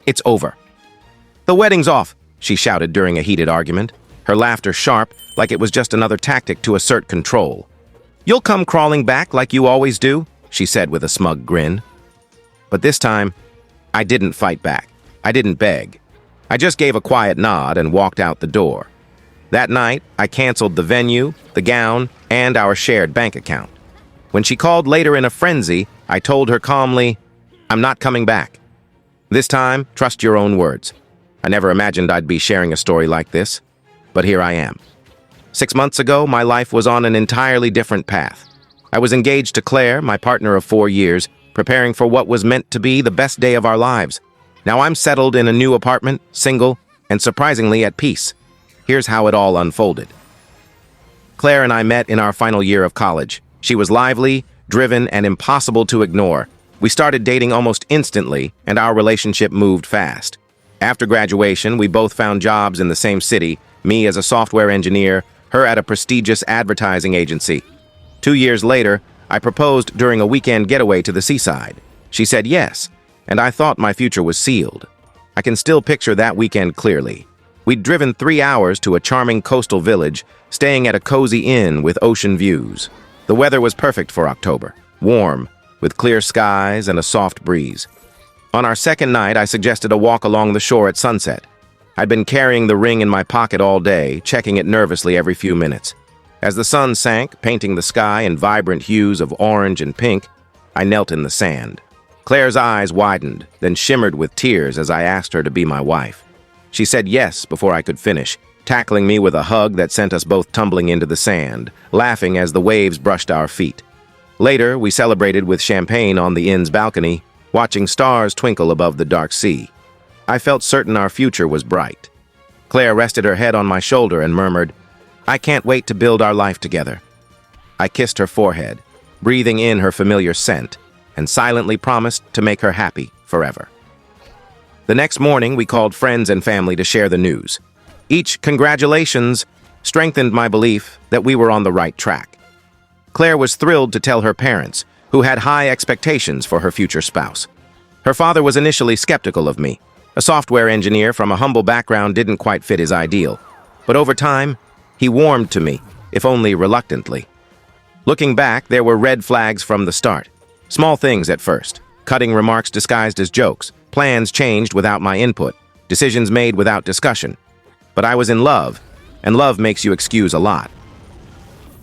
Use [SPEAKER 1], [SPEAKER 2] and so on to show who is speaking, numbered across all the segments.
[SPEAKER 1] It's over. The wedding's off, she shouted during a heated argument, her laughter sharp, like it was just another tactic to assert control. You'll come crawling back like you always do, she said with a smug grin. But this time, I didn't fight back. I didn't beg. I just gave a quiet nod and walked out the door. That night, I canceled the venue, the gown, and our shared bank account. When she called later in a frenzy, I told her calmly, I'm not coming back. This time, trust your own words. I never imagined I'd be sharing a story like this, but here I am. 6 months ago, my life was on an entirely different path. I was engaged to Claire, my partner of 4 years, preparing for what was meant to be the best day of our lives. Now I'm settled in a new apartment, single, and surprisingly at peace. Here's how it all unfolded. Claire and I met in our final year of college. She was lively, driven, and impossible to ignore. We started dating almost instantly, and our relationship moved fast. After graduation, we both found jobs in the same city, me as a software engineer, her at a prestigious advertising agency. 2 years later, I proposed during a weekend getaway to the seaside. She said yes, and I thought my future was sealed. I can still picture that weekend clearly. We'd driven 3 hours to a charming coastal village, staying at a cozy inn with ocean views. The weather was perfect for October, warm, with clear skies and a soft breeze. On our second night, I suggested a walk along the shore at sunset. I'd been carrying the ring in my pocket all day, checking it nervously every few minutes. As the sun sank, painting the sky in vibrant hues of orange and pink, I knelt in the sand. Claire's eyes widened, then shimmered with tears as I asked her to be my wife. She said yes before I could finish, tackling me with a hug that sent us both tumbling into the sand, laughing as the waves brushed our feet. Later, we celebrated with champagne on the inn's balcony, watching stars twinkle above the dark sea. I felt certain our future was bright. Claire rested her head on my shoulder and murmured, I can't wait to build our life together. I kissed her forehead, breathing in her familiar scent, and silently promised to make her happy forever. The next morning, we called friends and family to share the news. Each congratulations strengthened my belief that we were on the right track. Claire was thrilled to tell her parents, who had high expectations for her future spouse. Her father was initially skeptical of me. A software engineer from a humble background didn't quite fit his ideal. But over time, he warmed to me, if only reluctantly. Looking back, there were red flags from the start. Small things at first, cutting remarks disguised as jokes, plans changed without my input, decisions made without discussion. But I was in love, and love makes you excuse a lot.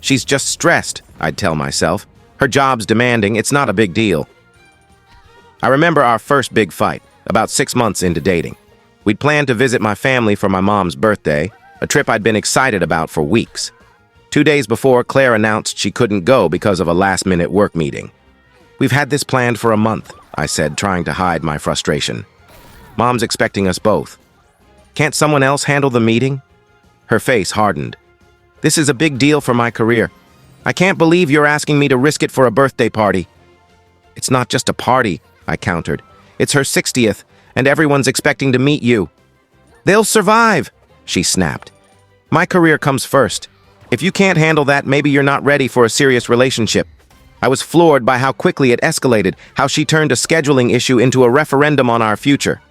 [SPEAKER 1] She's just stressed, I'd tell myself. Her job's demanding, it's not a big deal. I remember our first big fight, about 6 months into dating. We'd planned to visit my family for my mom's birthday, a trip I'd been excited about for weeks. 2 days before, Claire announced she couldn't go because of a last-minute work meeting. We've had this planned for a month, I said, trying to hide my frustration. Mom's expecting us both. Can't someone else handle the meeting? Her face hardened. This is a big deal for my career. I can't believe you're asking me to risk it for a birthday party. It's not just a party, I countered. It's her 60th, and everyone's expecting to meet you. They'll survive, she snapped. My career comes first. If you can't handle that, maybe you're not ready for a serious relationship. I was floored by how quickly it escalated, how she turned a scheduling issue into a referendum on our future.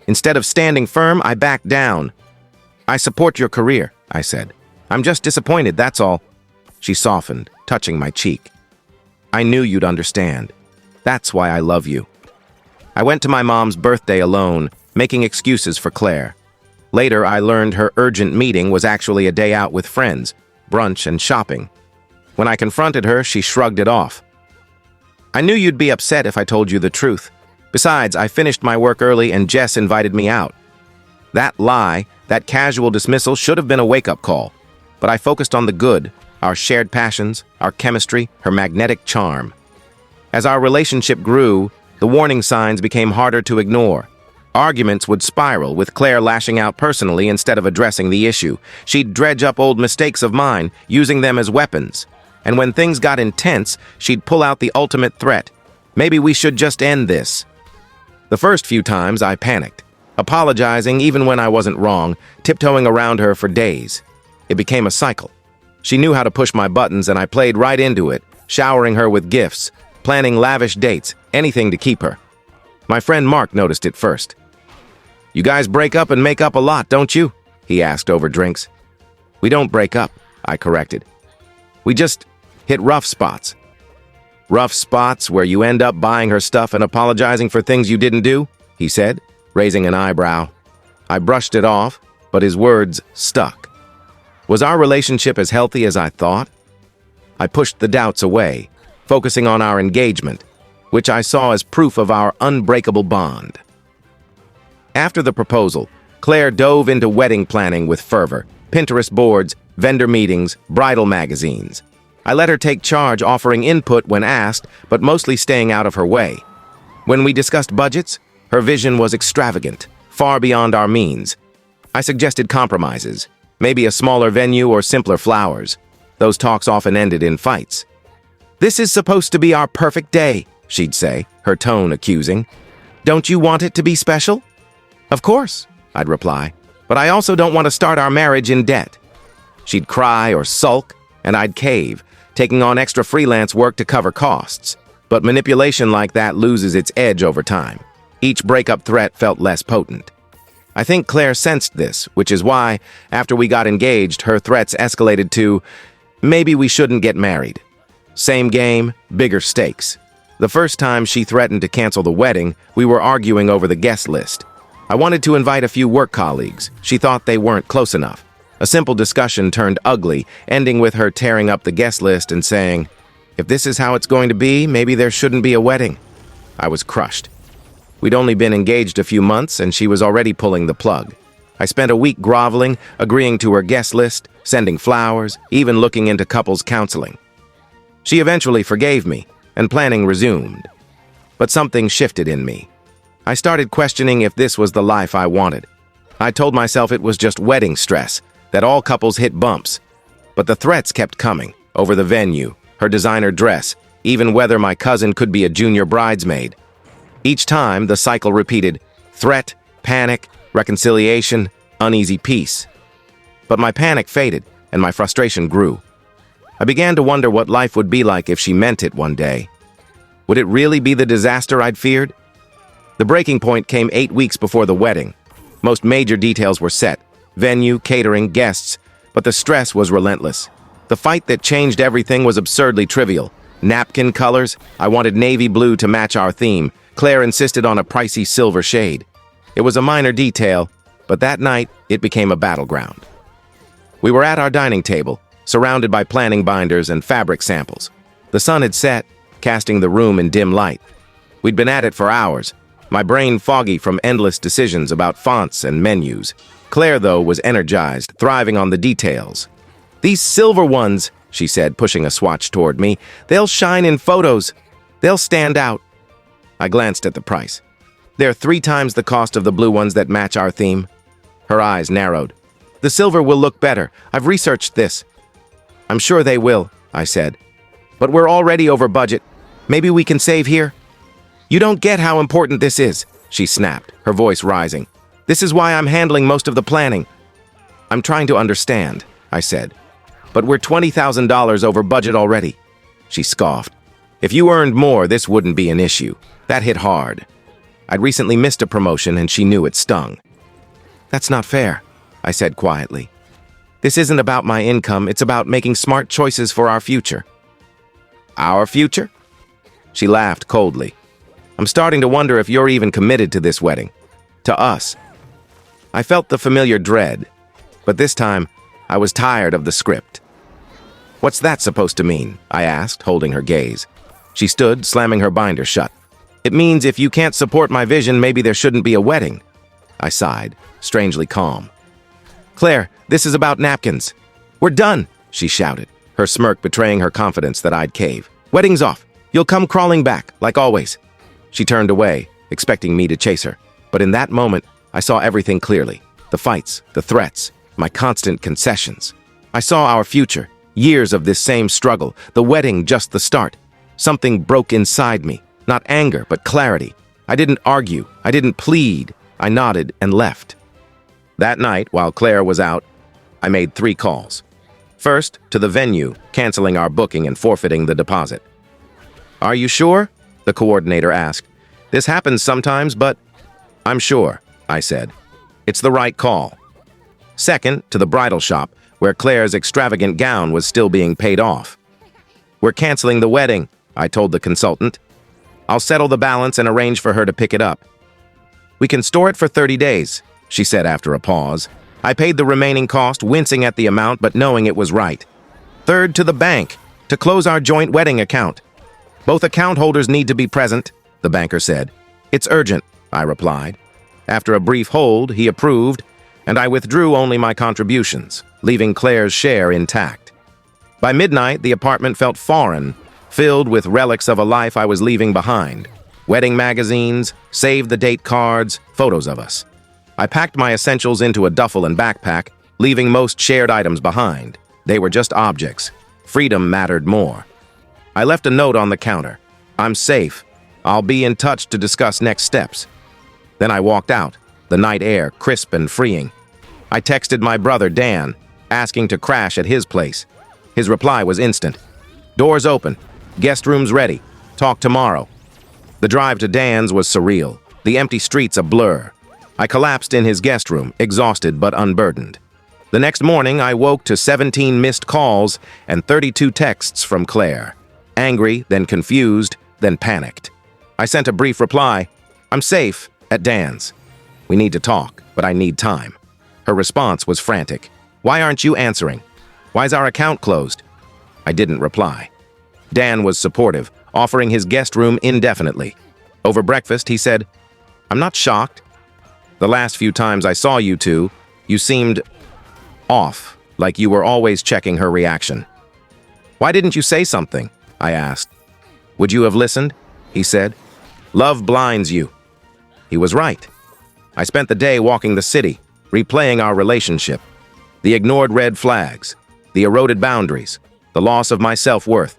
[SPEAKER 1] Instead of standing firm, I backed down. I support your career, I said. I'm just disappointed, that's all. She softened, touching my cheek. I knew you'd understand. That's why I love you. I went to my mom's birthday alone, making excuses for Claire. Later, I learned her urgent meeting was actually a day out with friends, brunch and shopping. When I confronted her, she shrugged it off. I knew you'd be upset if I told you the truth. Besides, I finished my work early and Jess invited me out. That lie, that casual dismissal should have been a wake-up call. But I focused on the good, our shared passions, our chemistry, her magnetic charm. As our relationship grew, the warning signs became harder to ignore. Arguments would spiral, with Claire lashing out personally instead of addressing the issue. She'd dredge up old mistakes of mine, using them as weapons. And when things got intense, she'd pull out the ultimate threat. Maybe we should just end this. The first few times, I panicked, apologizing even when I wasn't wrong, tiptoeing around her for days. It became a cycle. She knew how to push my buttons, and I played right into it, showering her with gifts, planning lavish dates, anything to keep her. My friend Mark noticed it first. You guys break up and make up a lot, don't you? He asked over drinks. We don't break up, I corrected. We just hit rough spots. Rough spots where you end up buying her stuff and apologizing for things you didn't do, he said, raising an eyebrow. I brushed it off, but his words stuck. Was our relationship as healthy as I thought? I pushed the doubts away, focusing on our engagement, which I saw as proof of our unbreakable bond. After the proposal, Claire dove into wedding planning with fervor, Pinterest boards, vendor meetings, bridal magazines. I let her take charge, offering input when asked, but mostly staying out of her way. When we discussed budgets, her vision was extravagant, far beyond our means. I suggested compromises, maybe a smaller venue or simpler flowers. Those talks often ended in fights. This is supposed to be our perfect day, she'd say, her tone accusing. Don't you want it to be special? Of course, I'd reply, but I also don't want to start our marriage in debt. She'd cry or sulk, and I'd cave, taking on extra freelance work to cover costs. But manipulation like that loses its edge over time. Each breakup threat felt less potent. I think Claire sensed this, which is why, after we got engaged, her threats escalated to, maybe we shouldn't get married. Same game, bigger stakes. The first time she threatened to cancel the wedding, we were arguing over the guest list. I wanted to invite a few work colleagues. She thought they weren't close enough. A simple discussion turned ugly, ending with her tearing up the guest list and saying, if this is how it's going to be, maybe there shouldn't be a wedding. I was crushed. We'd only been engaged a few months, and she was already pulling the plug. I spent a week groveling, agreeing to her guest list, sending flowers, even looking into couples counseling. She eventually forgave me, and planning resumed. But something shifted in me. I started questioning if this was the life I wanted. I told myself it was just wedding stress, that all couples hit bumps. But the threats kept coming, over the venue, her designer dress, even whether my cousin could be a junior bridesmaid. Each time, the cycle repeated: threat, panic, reconciliation, uneasy peace. But my panic faded, and my frustration grew. I began to wonder what life would be like if she meant it one day. Would it really be the disaster I'd feared? The breaking point came 8 weeks before the wedding. Most major details were set: venue, catering, guests, but the stress was relentless. The fight that changed everything was absurdly trivial. Napkin colors, I wanted navy blue to match our theme. Claire insisted on a pricey silver shade. It was a minor detail, but that night, it became a battleground. We were at our dining table, surrounded by planning binders and fabric samples. The sun had set, casting the room in dim light. We'd been at it for hours, my brain foggy from endless decisions about fonts and menus. Claire, though, was energized, thriving on the details. These silver ones, she said, pushing a swatch toward me, they'll shine in photos. They'll stand out. I glanced at the price. They're 3 times the cost of the blue ones that match our theme. Her eyes narrowed. The silver will look better. I've researched this. I'm sure they will, I said. But we're already over budget. Maybe we can save here? You don't get how important this is, she snapped, her voice rising. This is why I'm handling most of the planning. I'm trying to understand, I said. But we're $20,000 over budget already. She scoffed. If you earned more, this wouldn't be an issue. That hit hard. I'd recently missed a promotion and she knew it stung. That's not fair, I said quietly. This isn't about my income, it's about making smart choices for our future. Our future? She laughed coldly. I'm starting to wonder if you're even committed to this wedding. To us. I felt the familiar dread, but this time, I was tired of the script. What's that supposed to mean? I asked, holding her gaze. She stood, slamming her binder shut. It means if you can't support my vision, maybe there shouldn't be a wedding. I sighed, strangely calm. Claire, this is about napkins. We're done, she shouted, her smirk betraying her confidence that I'd cave. Wedding's off. You'll come crawling back, like always. She turned away, expecting me to chase her. But in that moment, I saw everything clearly. The fights, the threats, my constant concessions. I saw our future, years of this same struggle, the wedding just the start. Something broke inside me, not anger, but clarity. I didn't argue, I didn't plead. I nodded and left. That night, while Claire was out, I made 3 calls. First, to the venue, canceling our booking and forfeiting the deposit. Are you sure? The coordinator asked. This happens sometimes, but I'm sure, I said, It's the right call. Second, to the bridal shop, where Claire's extravagant gown was still being paid off. We're canceling the wedding, I told the consultant. I'll settle the balance and arrange for her to pick it up. We can store it for 30 days, she said after a pause. I paid the remaining cost, wincing at the amount but knowing it was right. Third, to the bank, to close our joint wedding account. Both account holders need to be present, the banker said. It's urgent, I replied. After a brief hold, he approved, and I withdrew only my contributions, leaving Claire's share intact. By midnight, the apartment felt foreign, filled with relics of a life I was leaving behind. Wedding magazines, save-the-date cards, photos of us. I packed my essentials into a duffel and backpack, leaving most shared items behind. They were just objects. Freedom mattered more. I left a note on the counter. I'm safe. I'll be in touch to discuss next steps. Then I walked out, the night air crisp and freeing. I texted my brother, Dan, asking to crash at his place. His reply was instant. Doors open. Guest rooms ready. Talk tomorrow. The drive to Dan's was surreal, the empty streets a blur. I collapsed in his guest room, exhausted but unburdened. The next morning, I woke to 17 missed calls and 32 texts from Claire. Angry, then confused, then panicked. I sent a brief reply, I'm safe, at Dan's. We need to talk, but I need time. Her response was frantic. Why aren't you answering? Why's our account closed? I didn't reply. Dan was supportive, offering his guest room indefinitely. Over breakfast, he said, I'm not shocked. The last few times I saw you two, you seemed off, like you were always checking her reaction. Why didn't you say something? I asked. Would you have listened? He said. Love blinds you. He was right. I spent the day walking the city, replaying our relationship. The ignored red flags, the eroded boundaries, the loss of my self-worth.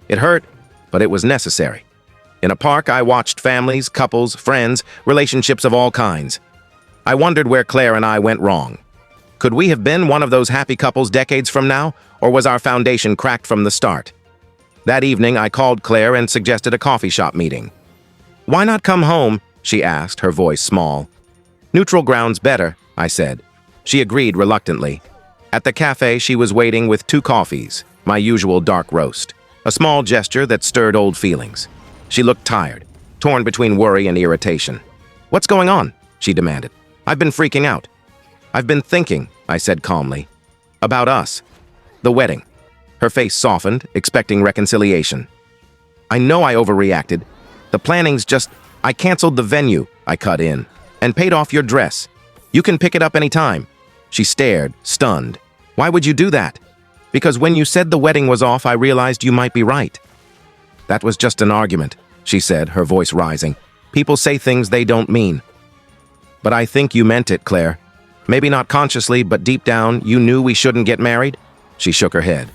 [SPEAKER 1] It hurt, but it was necessary. In a park, I watched families, couples, friends, relationships of all kinds. I wondered where Claire and I went wrong. Could we have been one of those happy couples decades from now, or was our foundation cracked from the start? That evening, I called Claire and suggested a coffee shop meeting. Why not come home? She asked, her voice small. Neutral ground's better, I said. She agreed reluctantly. At the cafe, she was waiting with 2 coffees, my usual dark roast, a small gesture that stirred old feelings. She looked tired, torn between worry and irritation. What's going on? She demanded. I've been freaking out. I've been thinking, I said calmly. About us. The wedding. Her face softened, expecting reconciliation. I know I overreacted. The planning's just... I canceled the venue, I cut in, and paid off your dress. You can pick it up anytime. She stared, stunned. Why would you do that? Because when you said the wedding was off, I realized you might be right. That was just an argument, she said, her voice rising. People say things they don't mean. But I think you meant it, Claire. Maybe not consciously, but deep down, you knew we shouldn't get married? She shook her head.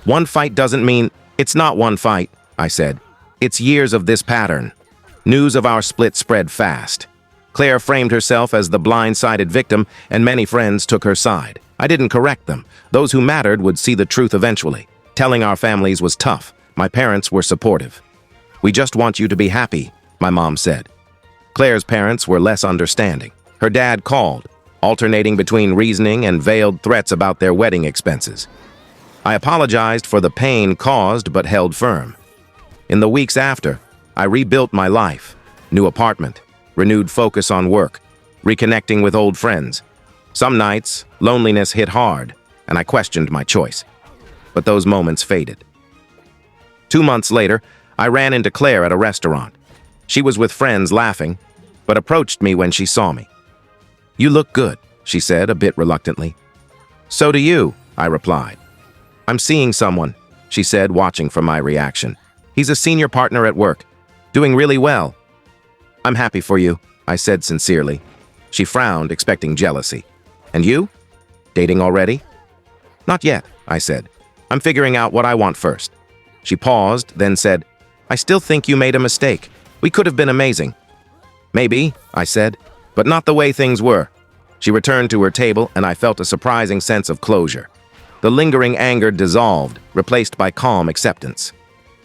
[SPEAKER 1] One fight doesn't mean... It's not one fight, I said. It's years of this pattern. News of our split spread fast. Claire framed herself as the blindsided victim, and many friends took her side. I didn't correct them. Those who mattered would see the truth eventually. Telling our families was tough. My parents were supportive. We just want you to be happy, my mom said. Claire's parents were less understanding. Her dad called, alternating between reasoning and veiled threats about their wedding expenses. I apologized for the pain caused but held firm. In the weeks after, I rebuilt my life. New apartment, renewed focus on work, reconnecting with old friends. Some nights, loneliness hit hard, and I questioned my choice. But those moments faded. 2 months later, I ran into Claire at a restaurant. She was with friends laughing, but approached me when she saw me. You look good, she said, a bit reluctantly. So do you, I replied. I'm seeing someone, she said, watching for my reaction. He's a senior partner at work, doing really well. I'm happy for you, I said sincerely. She frowned, expecting jealousy. And you? Dating already? Not yet, I said. I'm figuring out what I want first. She paused, then said, I still think you made a mistake. We could have been amazing. Maybe, I said, but not the way things were. She returned to her table, and I felt a surprising sense of closure. The lingering anger dissolved, replaced by calm acceptance.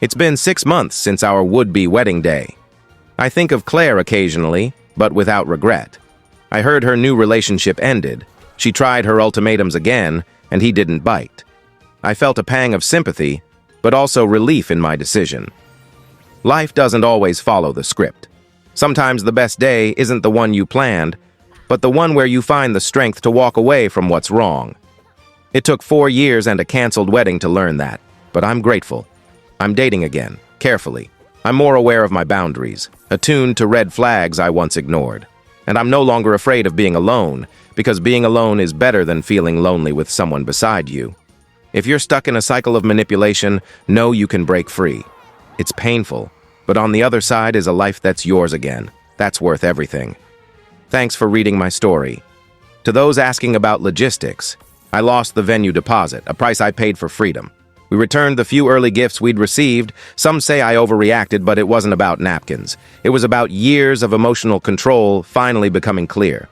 [SPEAKER 1] It's been 6 months since our would-be wedding day. I think of Claire occasionally, but without regret. I heard her new relationship ended. She tried her ultimatums again, and he didn't bite. I felt a pang of sympathy, but also relief in my decision. Life doesn't always follow the script. Sometimes the best day isn't the one you planned, but the one where you find the strength to walk away from what's wrong. It took 4 years and a canceled wedding to learn that, but I'm grateful. I'm dating again, carefully. I'm more aware of my boundaries, attuned to red flags I once ignored. And I'm no longer afraid of being alone, because being alone is better than feeling lonely with someone beside you. If you're stuck in a cycle of manipulation, know you can break free. It's painful, but on the other side is a life that's yours again. That's worth everything. Thanks for reading my story. To those asking about logistics, I lost the venue deposit, a price I paid for freedom. We returned the few early gifts we'd received. Some say I overreacted, but it wasn't about napkins. It was about years of emotional control finally becoming clear.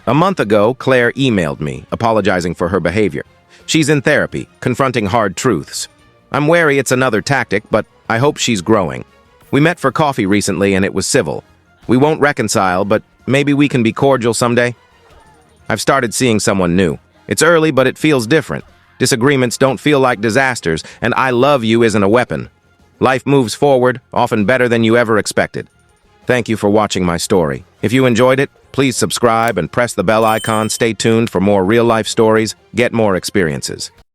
[SPEAKER 1] A month ago, Claire emailed me, apologizing for her behavior. She's in therapy, confronting hard truths. I'm wary it's another tactic, but I hope she's growing. We met for coffee recently and it was civil. We won't reconcile, but maybe we can be cordial someday. I've started seeing someone new. It's early, but it feels different. Disagreements don't feel like disasters, and I love you isn't a weapon. Life moves forward, often better than you ever expected. Thank you for watching my story. If you enjoyed it, please subscribe and press the bell icon. Stay tuned for more real-life stories, get more experiences.